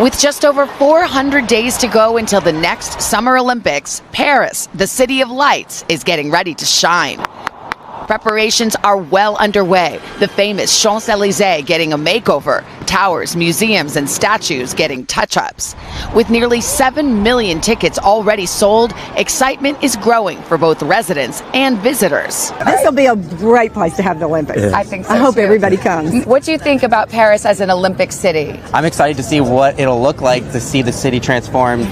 With just over 400 days to go until the next Summer Olympics, Paris, the city of lights, is getting ready to shine. Preparations are well underway. The famous Champs-Élysées getting a makeover, towers, museums, and statues getting touch-ups. With nearly 7 million tickets already sold, excitement is growing for both residents and visitors. This will be a great place to have the Olympics. I think so, I hope too. Everybody comes. What do you think about Paris as an Olympic city? I'm excited to see what it'll look like to see the city transformed.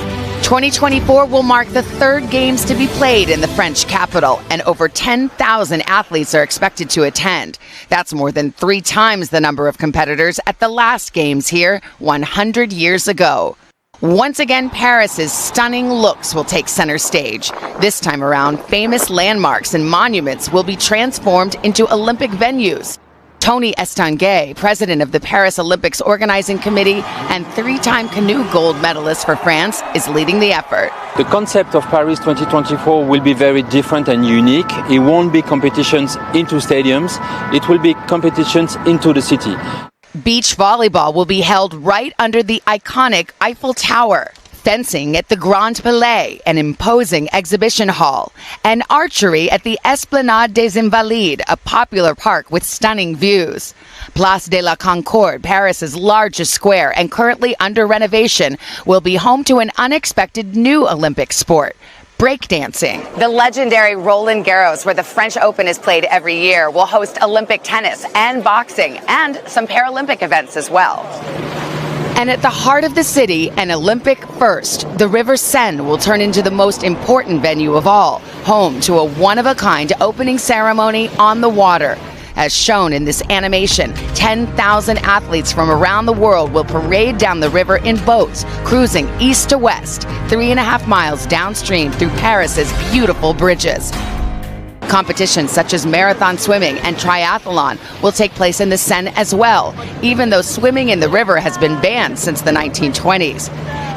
2024 will mark the third games to be played in the French capital, and over 10,000 athletes are expected to attend. That's more than 3 times the number of competitors at the last games here 100 years ago. Once again, Paris's stunning looks will take center stage. This time around, famous landmarks and monuments will be transformed into Olympic venues. Tony Estanguet, president of the Paris Olympics Organizing Committee and 3-time canoe gold medalist for France, is leading the effort. The concept of Paris 2024 will be very different and unique. It won't be competitions into stadiums. It will be competitions into the city. Beach volleyball will be held right under the iconic Eiffel Tower. Fencing at the Grand Palais, an imposing exhibition hall, and archery at the Esplanade des Invalides, a popular park with stunning views. Place de la Concorde, Paris's largest square and currently under renovation, will be home to an unexpected new Olympic sport: breakdancing. The legendary Roland Garros, where the French Open is played every year, will host Olympic tennis and boxing and some Paralympic events as well. And at the heart of the city, an Olympic first, the River Seine will turn into the most important venue of all, home to a one-of-a-kind opening ceremony on the water. As shown in this animation, 10,000 athletes from around the world will parade down the river in boats, cruising east to west, 3.5 miles downstream through Paris's beautiful bridges. Competitions such as marathon swimming and triathlon will take place in the Seine as well, even though swimming in the river has been banned since the 1920s.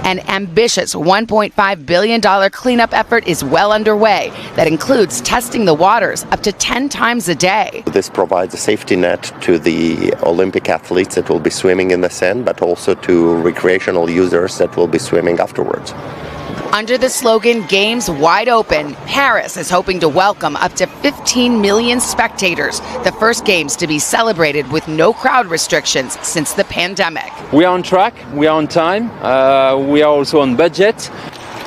An ambitious $1.5 billion cleanup effort is well underway that includes testing the waters up to 10 times a day. This provides a safety net to the Olympic athletes that will be swimming in the Seine, but also to recreational users that will be swimming afterwards. Under the slogan Games Wide Open, Paris is hoping to welcome up to 15 million spectators, the first games to be celebrated with no crowd restrictions since the pandemic. We are on track, we are on time, we are also on budget.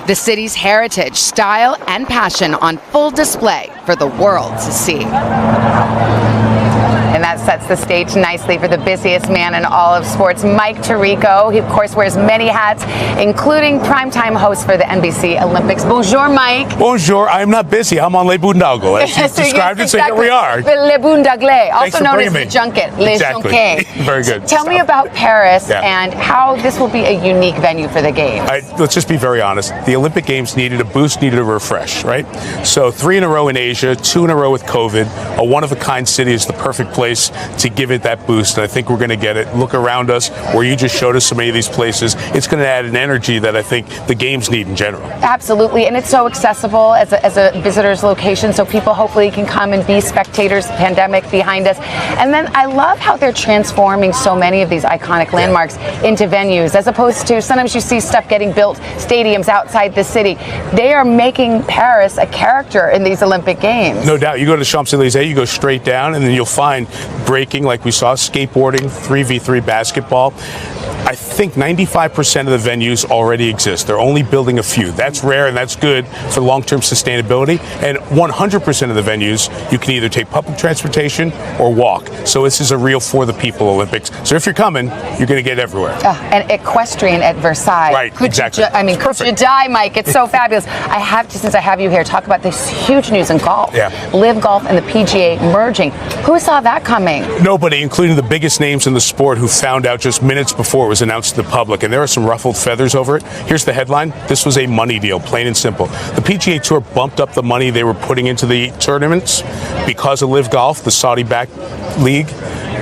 The city's heritage, style, and passion on full display for the world to see. And that sets the stage nicely for the busiest man in all of sports, Mike Tirico. He, of course, wears many hats, including primetime host for the NBC Olympics. Bonjour, Mike. Bonjour. I'm not busy. I'm on Le Boondoggle, as you described it, so here we are. Le Boondoggle, also known as me. the junket, Le Junket. Very good. Tell me about Paris and how this will be a unique venue for the Games. Let's just be very honest. The Olympic Games needed a boost, needed a refresh, right? So 3 in a row in Asia, 2 in a row with COVID. A one-of-a-kind city is the perfect place to give it that boost, and I think we're going to get it. Look around us, where you just showed us so many of these places. It's going to add an energy that I think the Games need in general. Absolutely, and it's so accessible as a visitor's location, so people hopefully can come and be spectators, the pandemic behind us. And then I love how they're transforming so many of these iconic landmarks into venues, as opposed to sometimes you see stuff getting built, stadiums outside the city. They are making Paris a character in these Olympic Games. No doubt. You go to Champs-Élysées, you go straight down, and then you'll find breaking, like we saw, skateboarding, 3v3 basketball. I think 95% of the venues already exist. They're only building a few. That's rare and that's good for long-term sustainability. And 100% of the venues, you can either take public transportation or walk. So this is a real for the people Olympics. So if you're coming, you're going to get everywhere. And equestrian at Versailles. Right, exactly. Could you die, Mike? It's so fabulous. I have to, since I have you here, talk about this huge news in golf. Yeah. Live Golf and the PGA merging. Who saw that coming? Nobody, including the biggest names in the sport, who found out just minutes before it was announced to the public. And there are some ruffled feathers over it. Here's the headline. This was a money deal, plain and simple. The PGA Tour bumped up the money they were putting into the tournaments because of Live Golf, the Saudi-backed league.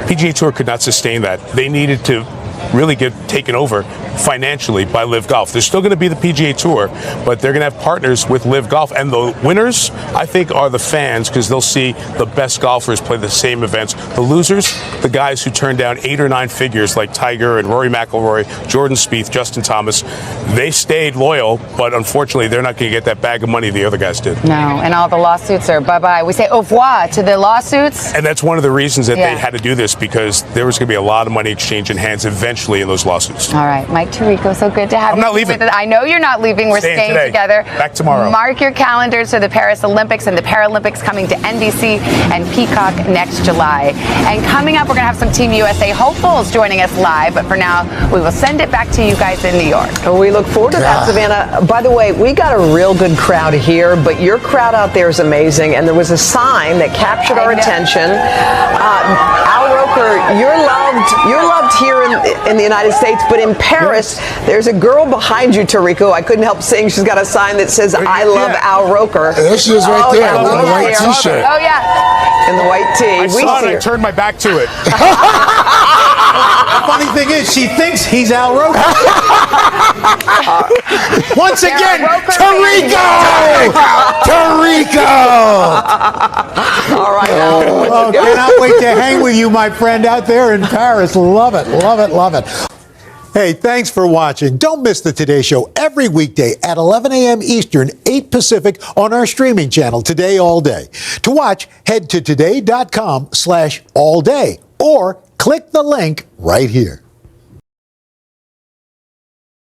PGA Tour could not sustain that. They needed to really get taken over financially by Live Golf. There's still going to be the PGA Tour, but they're going to have partners with Live Golf. And the winners, I think, are the fans, because they'll see the best golfers play the same events. The losers, the guys who turned down 8 or 9 figures like Tiger and Rory McIlroy, Jordan Spieth, Justin Thomas, they stayed loyal, but unfortunately, they're not going to get that bag of money the other guys did. No, and all the lawsuits are bye-bye. We say au revoir to the lawsuits. And that's one of the reasons that they had to do this, because there was going to be a lot of money exchanging hands eventually in those lawsuits. All right, Mike Tirico, so good to have you. I'm not leaving. I know you're not leaving. We're staying together. Back tomorrow. Mark your calendars for the Paris Olympics and the Paralympics coming to NBC and Peacock next July. And coming up, we're going to have some Team USA hopefuls joining us live. But for now, we will send it back to you guys in New York. And we look forward to that, Savannah. By the way, we got a real good crowd here, but your crowd out there is amazing. And there was a sign that captured our attention. Al Roker, you're loved here in the United States, but in Paris, there's a girl behind you, Tirico. I couldn't help seeing she's got a sign that says, I love Al Roker. There she is right there with the white T-shirt. Oh, yeah. In the white tee. I saw it, I turned my back to it. The funny thing is, she thinks he's Al Roker. Once again, Tirico! All right, Al. Oh, cannot wait to hang with you, my friend, out there in Paris. Love it, love it, love it. Hey, thanks for watching. Don't miss the Today Show every weekday at 11 a.m. Eastern, 8 Pacific on our streaming channel, Today All Day. To watch, head to today.com/allday or click the link right here.